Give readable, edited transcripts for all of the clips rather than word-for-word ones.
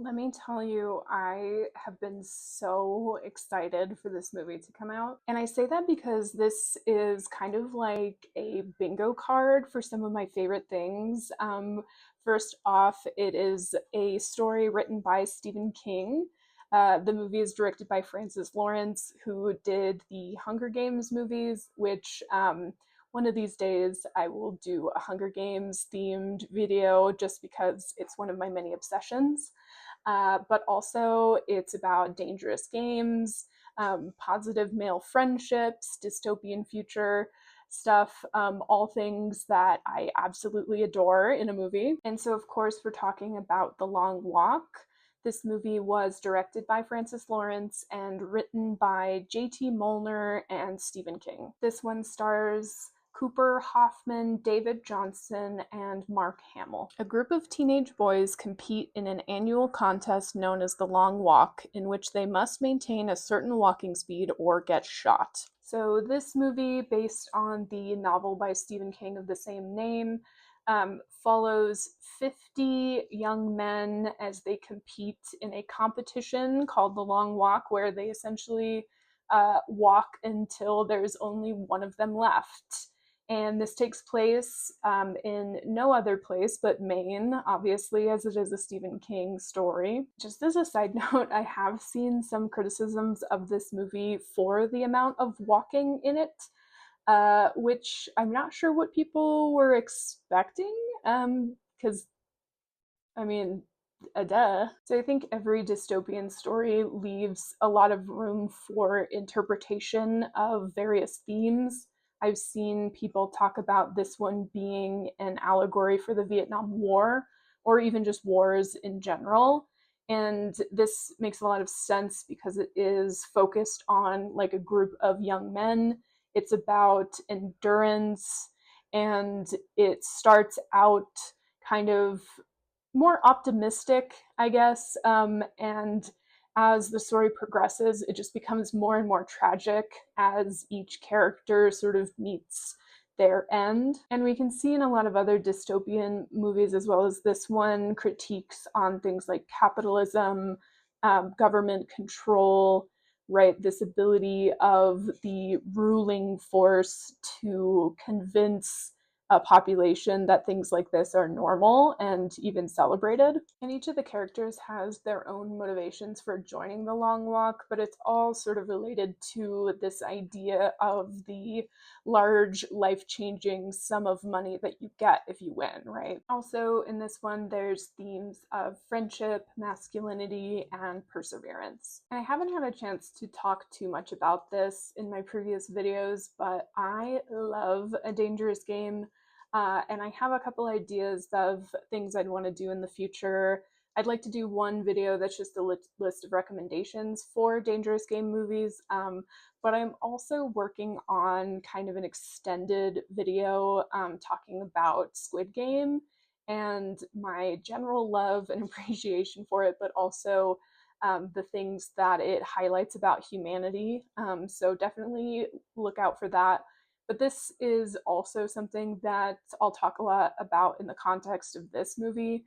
Let me tell you, I have been so excited for this movie to come out. And I say that because this is kind of like a bingo card for some of my favorite things. First off, it is a story written by Stephen King. The movie is directed by Francis Lawrence, who did the Hunger Games movies, which one of these days I will do a Hunger Games themed video just because it's one of my many obsessions. But also it's about dangerous games, positive male friendships, dystopian future stuff, all things that I absolutely adore in a movie. And so, of course, we're talking about The Long Walk. This movie was directed by Francis Lawrence and written by J.T. Molnar and Stephen King. This one stars Cooper Hoffman, David Johnson, and Mark Hamill. A group of teenage boys compete in an annual contest known as the Long Walk, in which they must maintain a certain walking speed or get shot. So this movie, based on the novel by Stephen King of the same name, follows 50 young men as they compete in a competition called the Long Walk, where they essentially walk until there's only one of them left. And this takes place in no other place but Maine, obviously, as it is a Stephen King story. Just as a side note, I have seen some criticisms of this movie for the amount of walking in it, which I'm not sure what people were expecting, because, I mean, duh. So I think every dystopian story leaves a lot of room for interpretation of various themes. I've seen people talk about this one being an allegory for the Vietnam War, or even just wars in general. And this makes a lot of sense because it is focused on like a group of young men. It's about endurance, and it starts out kind of more optimistic, I guess. And as the story progresses, it just becomes more and more tragic as each character sort of meets their end. And we can see in a lot of other dystopian movies, as well as this one, critiques on things like capitalism, government control, right? This ability of the ruling force to convince a population that things like this are normal and even celebrated. And each of the characters has their own motivations for joining the Long Walk, but it's all sort of related to this idea of the large, life-changing sum of money that you get if you win, right? Also, in this one, there's themes of friendship, masculinity, and perseverance. And I haven't had a chance to talk too much about this in my previous videos, but I love A Dangerous Game. And I have a couple ideas of things I'd want to do in the future. I'd like to do one video that's just a list of recommendations for Dangerous Game movies, but I'm also working on kind of an extended video talking about Squid Game and my general love and appreciation for it, but also the things that it highlights about humanity. So definitely look out for that. But this is also something that I'll talk a lot about in the context of this movie,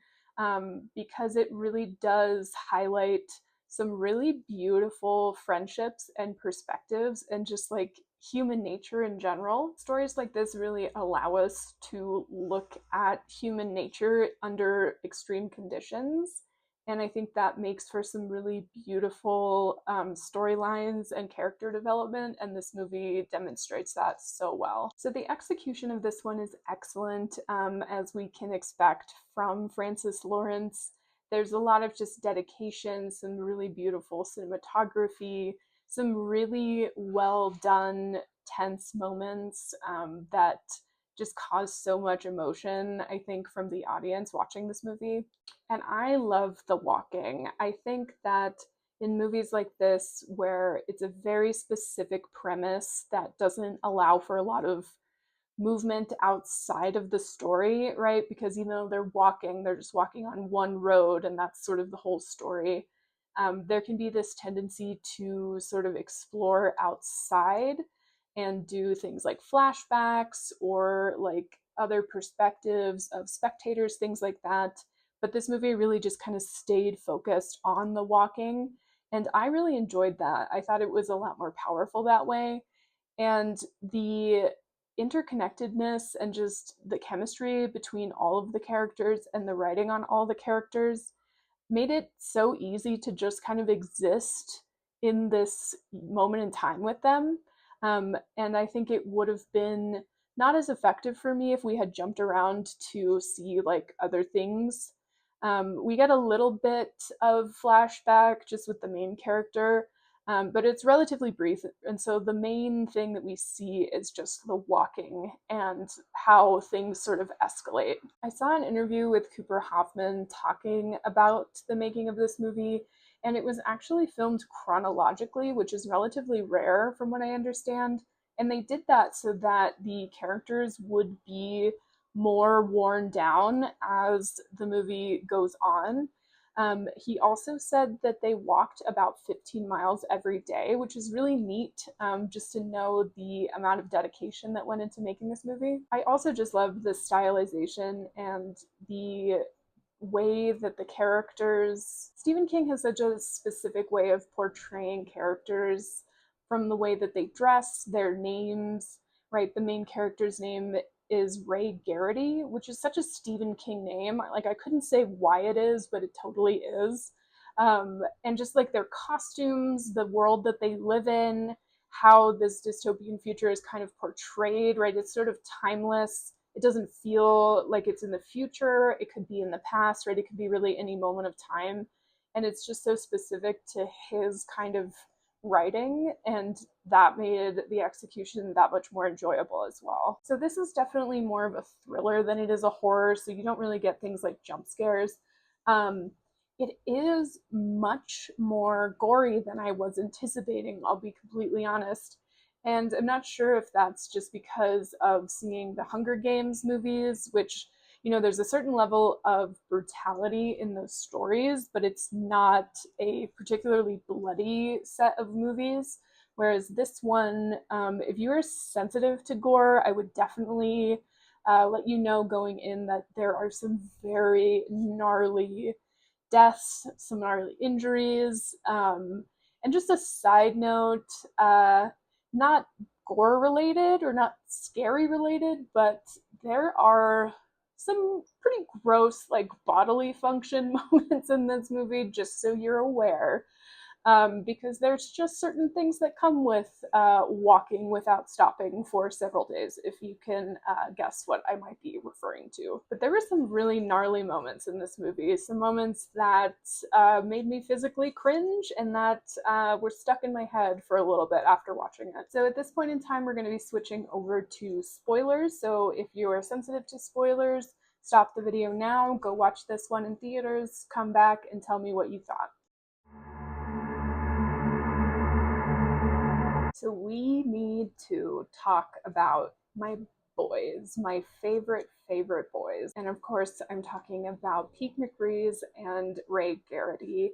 because it really does highlight some really beautiful friendships and perspectives and just like human nature in general. Stories like this really allow us to look at human nature under extreme conditions. And I think that makes for some really beautiful storylines and character development, and this movie demonstrates that so well. So the execution of this one is excellent, as we can expect from Francis Lawrence. There's a lot of just dedication, some really beautiful cinematography, some really well done, tense moments that just cause so much emotion, I think, from the audience watching this movie. And I love the walking. I think that in movies like this, where it's a very specific premise that doesn't allow for a lot of movement outside of the story, right? Because even though they're just walking on one road, and that's sort of the whole story. There can be this tendency to sort of explore outside and do things like flashbacks or like other perspectives of spectators, things like that, but this movie really just kind of stayed focused on the walking. And I really enjoyed that. I thought it was a lot more powerful that way. And the interconnectedness and just the chemistry between all of the characters and the writing on all the characters made it so easy to just kind of exist in this moment in time with them. And I think it would have been not as effective for me if we had jumped around to see like other things. We get a little bit of flashback just with the main character, but it's relatively brief. And so the main thing that we see is just the walking and how things sort of escalate. I saw an interview with Cooper Hoffman talking about the making of this movie, and it was actually filmed chronologically, which is relatively rare from what I understand. And they did that so that the characters would be more worn down as the movie goes on. He also said that they walked about 15 miles every day, which is really neat, just to know the amount of dedication that went into making this movie. I also just love the stylization and the way that the characters, Stephen King has such a specific way of portraying characters, from the way that they dress, their names, right? The main character's name is Ray Garrity, which is such a Stephen King name. Like, I couldn't say why it is, but it totally is. And just like their costumes, the world that they live in, how this dystopian future is kind of portrayed, right? It's sort of timeless. It doesn't feel like it's in the future. It could be in the past, right? It could be really any moment of time. And it's just so specific to his kind of writing, and that made the execution that much more enjoyable as well. So this is definitely more of a thriller than it is a horror, so you don't really get things like jump scares. It is much more gory than I was anticipating, I'll be completely honest. And I'm not sure if that's just because of seeing the Hunger Games movies, which, you know, there's a certain level of brutality in those stories, but it's not a particularly bloody set of movies. Whereas this one, if you are sensitive to gore, I would definitely let you know going in that there are some very gnarly deaths, some gnarly injuries. And just a side note, not gore related or not scary related, but there are some pretty gross, like, bodily function moments in this movie, just so you're aware. Because there's just certain things that come with walking without stopping for several days, if you can guess what I might be referring to. But there were some really gnarly moments in this movie, some moments that made me physically cringe and that were stuck in my head for a little bit after watching it. So at this point in time, we're going to be switching over to spoilers. So if you are sensitive to spoilers, stop the video now, go watch this one in theaters, come back and tell me what you thought. So we need to talk about my boys, my favorite boys. And of course, I'm talking about Pete McBreeze and Ray Garrity.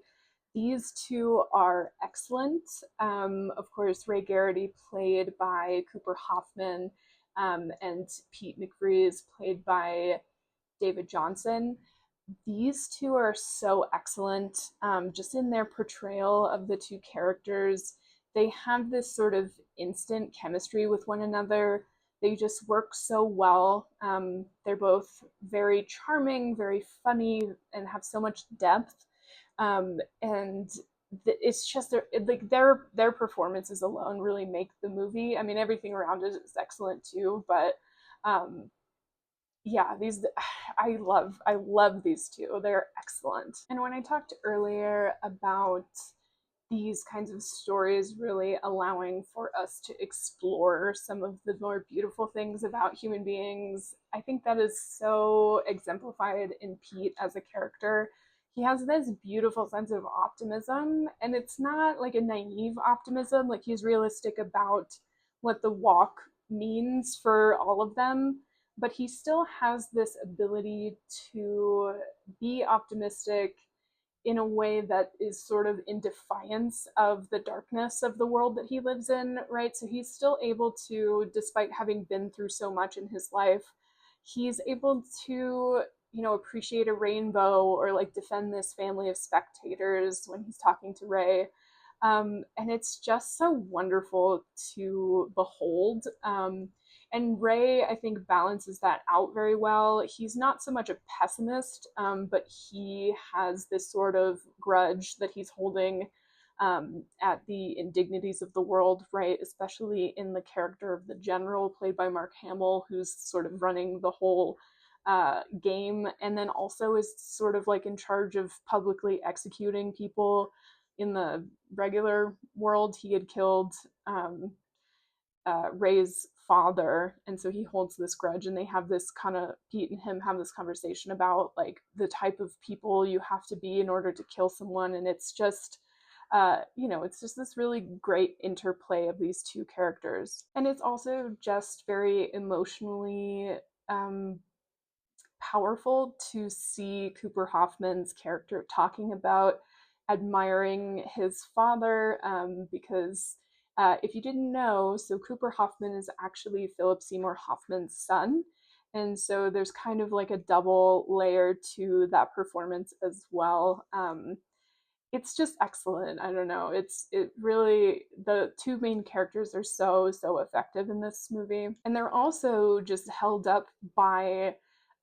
These two are excellent. Of course, Ray Garrity played by Cooper Hoffman, and Pete McBreeze played by David Johnson. These two are so excellent, just in their portrayal of the two characters. They have this sort of instant chemistry with one another. They just work so well. They're both very charming, very funny, and have so much depth. And it's just their performances alone really make the movie. I mean, everything around it is excellent too, but yeah, these I love these two. They're excellent. And when I talked earlier about these kinds of stories really allowing for us to explore some of the more beautiful things about human beings, I think that is so exemplified in Pete as a character. He has this beautiful sense of optimism, and it's not like a naive optimism. Like, he's realistic about what the walk means for all of them, but he still has this ability to be optimistic in a way that is sort of in defiance of the darkness of the world that he lives in, right? So he's still able to, despite having been through so much in his life, he's able to, appreciate a rainbow or like defend this family of spectators when he's talking to Ray. And it's just so wonderful to behold. And Ray, I think, balances that out very well. He's not so much a pessimist, but he has this sort of grudge that he's holding at the indignities of the world, right? Especially in the character of the general, played by Mark Hamill, who's sort of running the whole game, and then also is sort of like in charge of publicly executing people in the regular world. He had killed Ray's father, and so he holds this grudge. And they have this kind of Pete and him have this conversation about like the type of people you have to be in order to kill someone, and it's just it's just this really great interplay of these two characters. And it's also just very emotionally um, powerful to see Cooper Hoffman's character talking about admiring his father, because if you didn't know, so Cooper Hoffman is actually Philip Seymour Hoffman's son. And so there's kind of like a double layer to that performance as well. It's just excellent. I don't know. It really, the two main characters are so effective in this movie, and they're also just held up by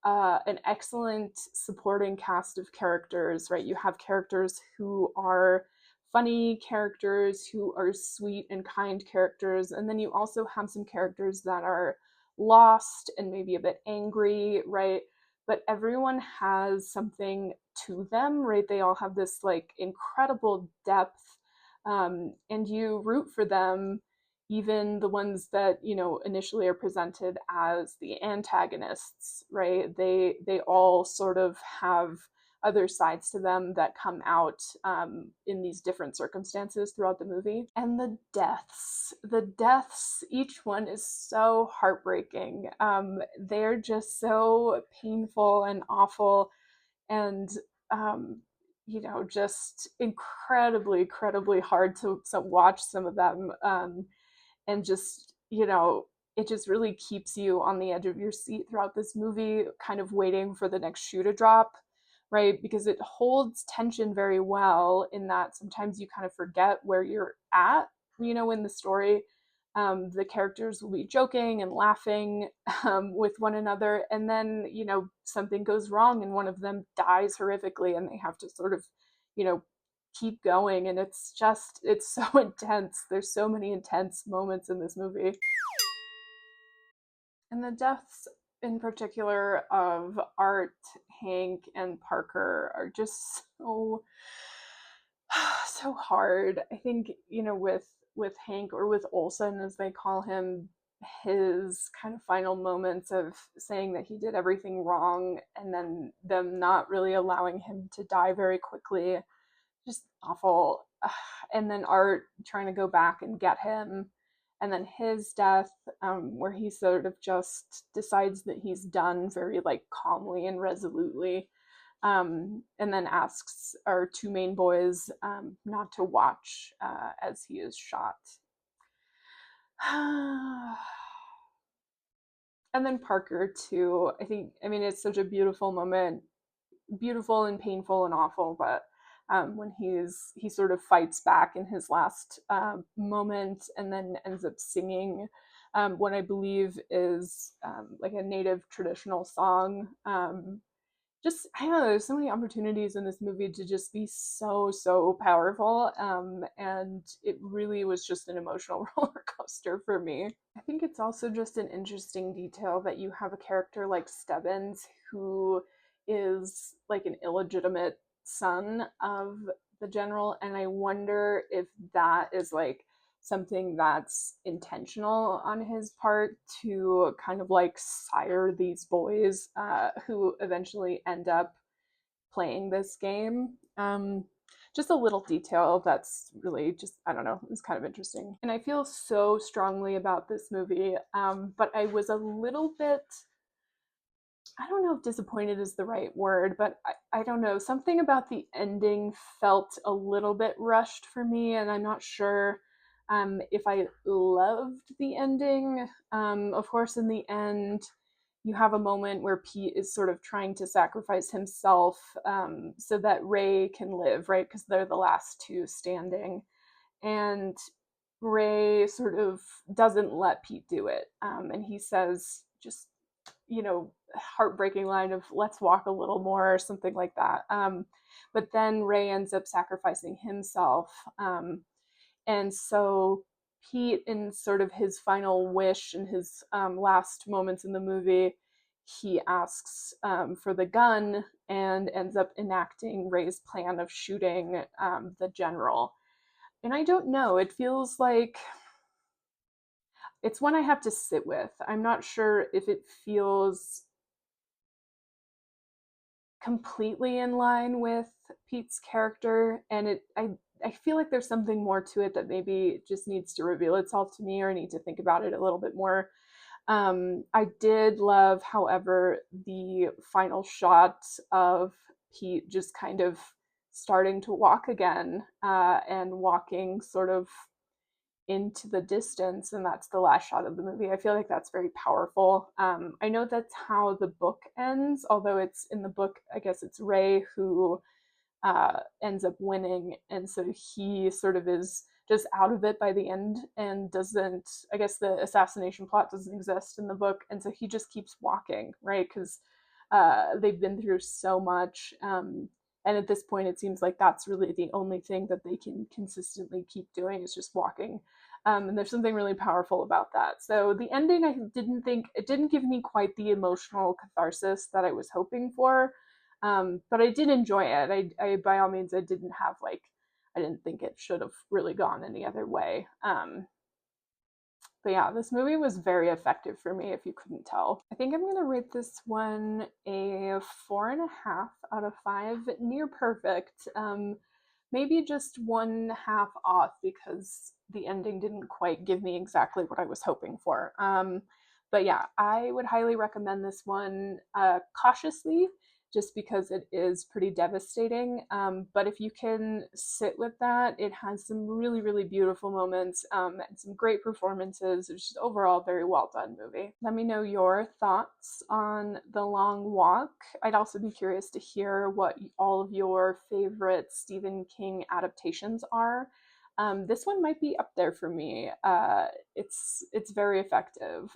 an excellent supporting cast of characters. Right, you have characters who are funny characters, who are sweet and kind characters, and then you also have some characters that are lost and maybe a bit angry, right? But everyone has something to them, right? They all have this like incredible depth, and you root for them, even the ones that initially are presented as the antagonists, right? They all sort of have other sides to them that come out in these different circumstances throughout the movie. And the deaths, each one is so heartbreaking. They're just so painful and awful, and um, just incredibly hard to watch some of them. And just it just really keeps you on the edge of your seat throughout this movie, kind of waiting for the next shoe to drop, right? Because it holds tension very well, in that sometimes you kind of forget where you're at, in the story. The characters will be joking and laughing with one another, and then something goes wrong and one of them dies horrifically, and they have to sort of you know keep going. And it's so intense. There's so many intense moments in this movie. And the deaths in particular of Art, Hank, and Parker are just so hard. I think, with Hank, or with Olson as they call him, his kind of final moments of saying that he did everything wrong, and then them not really allowing him to die very quickly, just awful. And then Art trying to go back and get him, and then his death, where he sort of just decides that he's done very like calmly and resolutely, and then asks our two main boys not to watch as he is shot. And then Parker too. I mean, it's such a beautiful moment, beautiful and painful and awful, but when he sort of fights back in his last moment, and then ends up singing what I believe is like a native traditional song. Just, I don't know, there's so many opportunities in this movie to just be so powerful, and it really was just an emotional roller coaster for me. I think it's also just an interesting detail that you have a character like Stebbins, who is like an illegitimate son of the general, and I wonder if that is like something that's intentional on his part, to kind of like sire these boys who eventually end up playing this game. Just a little detail that's really just, I don't know, it's kind of interesting. And I feel so strongly about this movie, but I was a little bit, I don't know if disappointed is the right word, but I don't know. Something about the ending felt a little bit rushed for me, and I'm not sure if I loved the ending. Of course, in the end, you have a moment where Pete is sort of trying to sacrifice himself so that Ray can live, right? Because they're the last two standing. And Ray sort of doesn't let Pete do it. And he says, just, heartbreaking line of, let's walk a little more, or something like that. But then Ray ends up sacrificing himself. And so Pete, in sort of his final wish in his last moments in the movie, he asks for the gun and ends up enacting Ray's plan of shooting the general. And I don't know, it feels like it's one I have to sit with. I'm not sure if it feels completely in line with Pete's character, and I feel like there's something more to it that maybe just needs to reveal itself to me, or I need to think about it a little bit more. I did love, however, the final shot of Pete just kind of starting to walk again, and walking sort of into the distance, and that's the last shot of the movie. I feel like that's very powerful. I know that's how the book ends, although it's in the book, I guess it's Ray who ends up winning, and so he sort of is just out of it by the end and doesn't. I guess the assassination plot doesn't exist in the book, and so he just keeps walking, right? Because they've been through so much. And at this point, it seems like that's really the only thing that they can consistently keep doing is just walking. And there's something really powerful about that. So the ending, I didn't think it didn't give me quite the emotional catharsis that I was hoping for, but I did enjoy it. I by all means, I didn't have like I didn't think it should have really gone any other way. But yeah, this movie was very effective for me, if you couldn't tell. I think I'm going to rate this one a 4.5 out of 5, near perfect. Maybe just 1/2 off because the ending didn't quite give me exactly what I was hoping for. But yeah, I would highly recommend this one cautiously, just because it is pretty devastating. But if you can sit with that, it has some really, really beautiful moments and some great performances. It's just overall a very well done movie. Let me know your thoughts on The Long Walk. I'd also be curious to hear what all of your favorite Stephen King adaptations are. This one might be up there for me. It's very effective.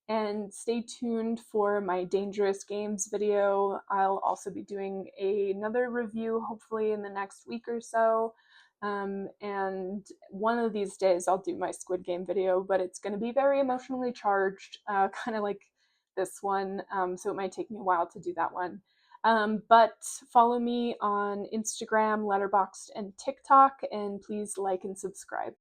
And stay tuned for my Dangerous Games video. I'll also be doing another review hopefully in the next week or so. And one of these days I'll do my Squid Game video, but it's going to be very emotionally charged, kind of like this one. So it might take me a while to do that one. But follow me on Instagram, Letterboxd, and TikTok, and please like and subscribe.